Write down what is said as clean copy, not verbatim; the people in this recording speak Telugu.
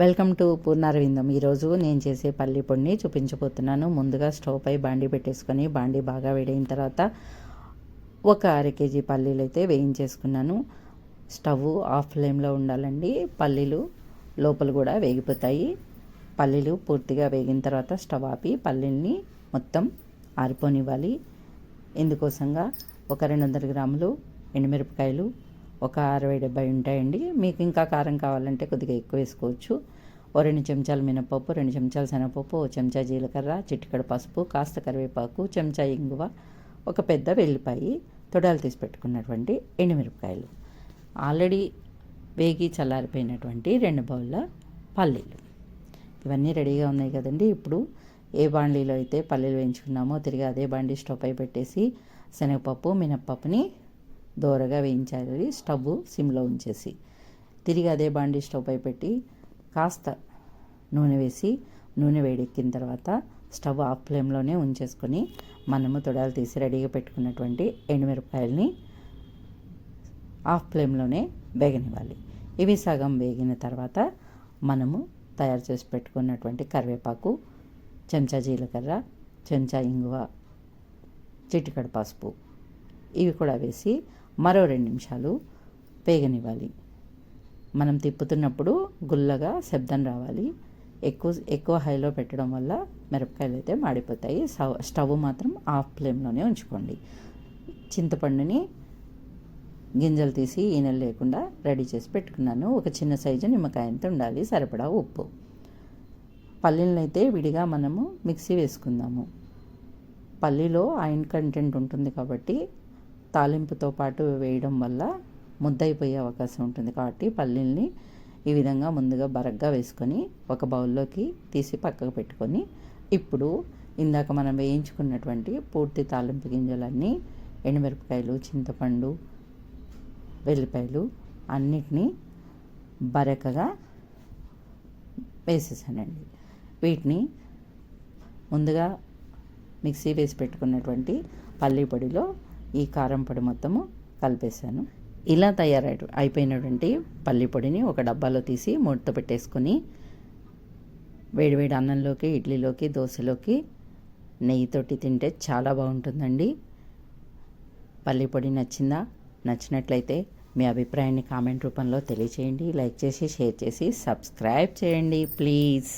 Welcome to పూర్ణారవిందం. ఈరోజు నేను చేసే పల్లి పొడిని చూపించబోతున్నాను. ముందుగా స్టవ్ పై బాండీ పెట్టేసుకొని బాండీ బాగా వేడైన తర్వాత ఒక అర కేజీ పల్లీలు అయితే వేయించేసుకున్నాను. స్టవ్ ఆఫ్ ఫ్లేమ్లో ఉండాలండి. పల్లీలు లోపల కూడా వేగిపోతాయి. పల్లీలు పూర్తిగా వేగిన తర్వాత స్టవ్ ఆపి పల్లీల్ని మొత్తం ఆరిపోనివ్వాలి. ఇందుకోసంగా ఒక 200 గ్రాములు ఎండుమిరపకాయలు, ఒక 60-70 ఉంటాయండి. మీకు ఇంకా కారం కావాలంటే కొద్దిగా ఎక్కువ వేసుకోవచ్చు. ఓ 2 చెంచాలు మినపప్పు, 2 చెంచాలు శనగపప్పు, ఓ చెంచా జీలకర్ర, చిటికెడు పసుపు, కాస్త కరివేపాకు, చెంచా ఇంగువ, ఒక పెద్ద వెల్లిపాయి, తొడాలు తీసి పెట్టుకున్నటువంటి ఎండుమిరపకాయలు, ఆల్రెడీ వేగి చల్లారిపోయినటువంటి 2 బౌళ్ళ పల్లీలు. ఇవన్నీ రెడీగా ఉన్నాయి కదండి. ఇప్పుడు ఏ బాండీలో అయితే పల్లీలు వేయించుకున్నామో తిరిగి అదే బాండీ స్టవ్ పై పెట్టేసి శనగపప్పు, మినప్పప్పుని దోరగా వేయించాలి. స్టవ్ సిమ్లో ఉంచేసి తిరిగి అదే బాండీ స్టవ్ పై పెట్టి కాస్త నూనె వేసి నూనె వేడెక్కిన తర్వాత స్టవ్ ఆఫ్ ఫ్లేమ్లోనే ఉంచేసుకొని మనము తొడాలు తీసి రెడీగా పెట్టుకున్నటువంటి ఎండుమిరపకాయలని ఆఫ్ ఫ్లేమ్లోనే వేగనివ్వాలి. ఇవి సగం వేగిన తర్వాత మనము తయారు చేసి పెట్టుకున్నటువంటి కరివేపాకు, చెంచా జీలకర్ర, చెంచా ఇంగువ, చిటికెడు పసుపు ఇవి కూడా వేసి మరో 2 నిమిషాలు వేగనివ్వాలి. మనం తిప్పుతున్నప్పుడు గుల్లగా శబ్దం రావాలి. ఎక్కువ హైలో పెట్టడం వల్ల మిరపకాయలు అయితే మాడిపోతాయి. స్టవ్ మాత్రం ఆఫ్ ఫ్లేమ్లోనే ఉంచుకోండి. చింతపండుని గింజలు తీసి ఈనెలు లేకుండా రెడీ చేసి పెట్టుకున్నాను. ఒక చిన్న సైజు నిమ్మకాయ అంత ఉండాలి. సరిపడా ఉప్పు. పల్లీలను అయితే విడిగా మనము మిక్సీ వేసుకుందాము. పల్లీలో ఐరన్ కంటెంట్ ఉంటుంది కాబట్టి తాలింపుతో పాటు వేయడం వల్ల ముద్దయిపోయే అవకాశం ఉంటుంది. కాబట్టి పల్లీల్ని ఈ విధంగా ముందుగా బరగ్గా వేసుకొని ఒక బౌల్లోకి తీసి పక్కకు పెట్టుకొని ఇప్పుడు ఇందాక మనం వేయించుకున్నటువంటి పూర్తి తాలింపు గింజలన్నీ ఎండుమిరపకాయలు, చింతపండు, వెల్లిపాయలు అన్నిటినీ బరకగా వేసేసానండి. వీటిని ముందుగా మిక్సీ వేసి పెట్టుకున్నటువంటి పల్లి పొడిలో ఈ కారం పొడి మొత్తము కలిపేశాను. ఇలా అయిపోయినటువంటి పల్లి పొడిని ఒక డబ్బాలో తీసి మూతతో పెట్టేసుకొని వేడివేడి అన్నంలోకి, ఇడ్లీలోకి, దోశలోకి నెయ్యితోటి తింటే చాలా బాగుంటుందండి. పల్లి పొడి నచ్చిందా? నచ్చినట్లయితే మీ అభిప్రాయాన్ని కామెంట్ రూపంలో తెలియచేయండి. లైక్ చేసి, షేర్ చేసి, సబ్స్క్రైబ్ చేయండి ప్లీజ్.